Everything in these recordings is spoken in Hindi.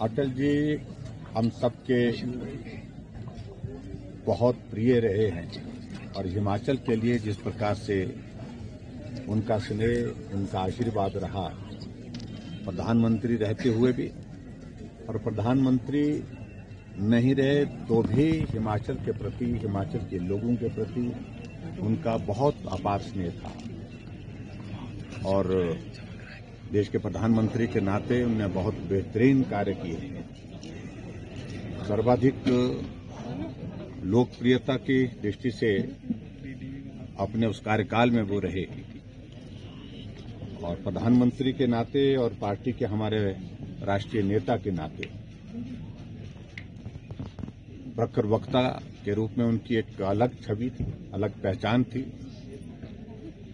अटल जी हम सबके बहुत प्रिय रहे हैं और हिमाचल के लिए जिस प्रकार से उनका स्नेह, उनका आशीर्वाद रहा, प्रधानमंत्री रहते हुए भी और प्रधानमंत्री नहीं रहे तो भी हिमाचल के प्रति, हिमाचल के लोगों के प्रति उनका बहुत अपार स्नेह था। और देश के प्रधानमंत्री के नाते उन्होंने बहुत बेहतरीन कार्य किए। सर्वाधिक लोकप्रियता की दृष्टि से अपने उस कार्यकाल में वो रहे और प्रधानमंत्री के नाते और पार्टी के हमारे राष्ट्रीय नेता के नाते प्रखर वक्ता के रूप में उनकी एक अलग छवि थी, अलग पहचान थी।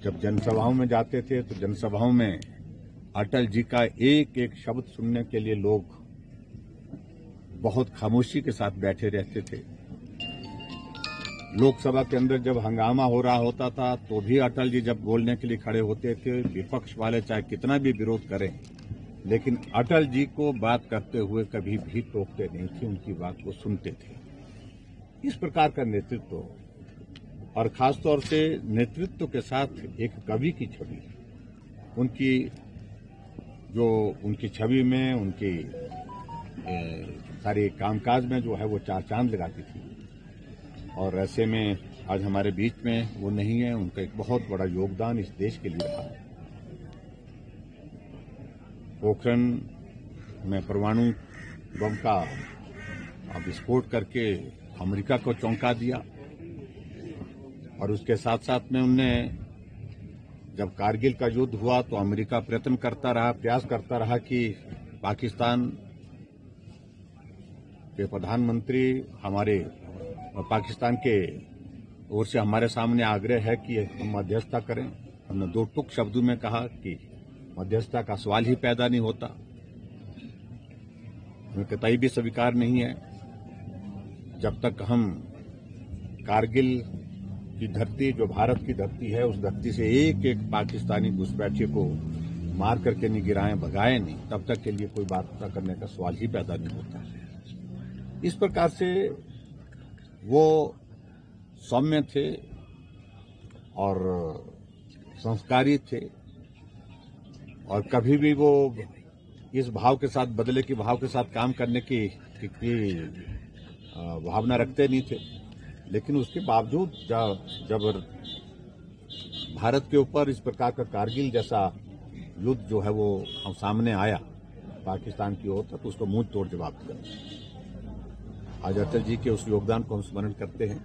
जब जनसभाओं में जाते थे तो जनसभाओं में अटल जी का एक एक शब्द सुनने के लिए लोग बहुत खामोशी के साथ बैठे रहते थे। लोकसभा के अंदर जब हंगामा हो रहा होता था तो भी अटल जी जब बोलने के लिए खड़े होते थे, विपक्ष वाले चाहे कितना भी विरोध करें, लेकिन अटल जी को बात करते हुए कभी भी टोकते नहीं थे, उनकी बात को सुनते थे। इस प्रकार का नेतृत्व और खासतौर से नेतृत्व के साथ एक कवि की छवि, उनकी छवि में, उनकी सारे कामकाज में जो है वो चार चांद लगाती थी। और ऐसे में आज हमारे बीच में वो नहीं है। उनका एक बहुत बड़ा योगदान इस देश के लिए रहा। पोखरण में परमाणु बम का विस्फोट करके अमेरिका को चौंका दिया और उसके साथ साथ में उनने जब कारगिल का युद्ध हुआ तो अमेरिका प्रयास करता रहा कि पाकिस्तान के प्रधानमंत्री पाकिस्तान के ओर से हमारे सामने आग्रह है कि हम मध्यस्थता करें। हमने दो टूक शब्दों में कहा कि मध्यस्थता का सवाल ही पैदा नहीं होता, हमें कतई भी स्वीकार नहीं है जब तक हम कारगिल की धरती, जो भारत की धरती है, उस धरती से एक एक पाकिस्तानी घुसपैठिए को मार करके नहीं गिराएं, भगाएं नहीं, तब तक के लिए कोई बात करने का सवाल ही पैदा नहीं होता। इस प्रकार से वो सौम्य थे और संस्कारी थे और कभी भी वो इस भाव के साथ, बदले के भाव के साथ काम करने की भावना रखते नहीं थे। लेकिन उसके बावजूद जब भारत के ऊपर इस प्रकार का कारगिल जैसा युद्ध जो है वो सामने आया पाकिस्तान की ओर, तो उसको मुंह तोड़ जवाब दिया। आज अटल जी के उस योगदान को हम स्मरण करते हैं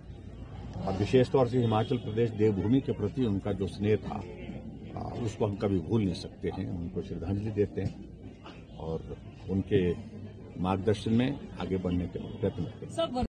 और विशेष तौर से हिमाचल प्रदेश देवभूमि के प्रति उनका जो स्नेह था उसको हम कभी भूल नहीं सकते हैं। उनको श्रद्धांजलि देते हैं और उनके मार्गदर्शन में आगे बढ़ने के प्रयत्न करते हैं।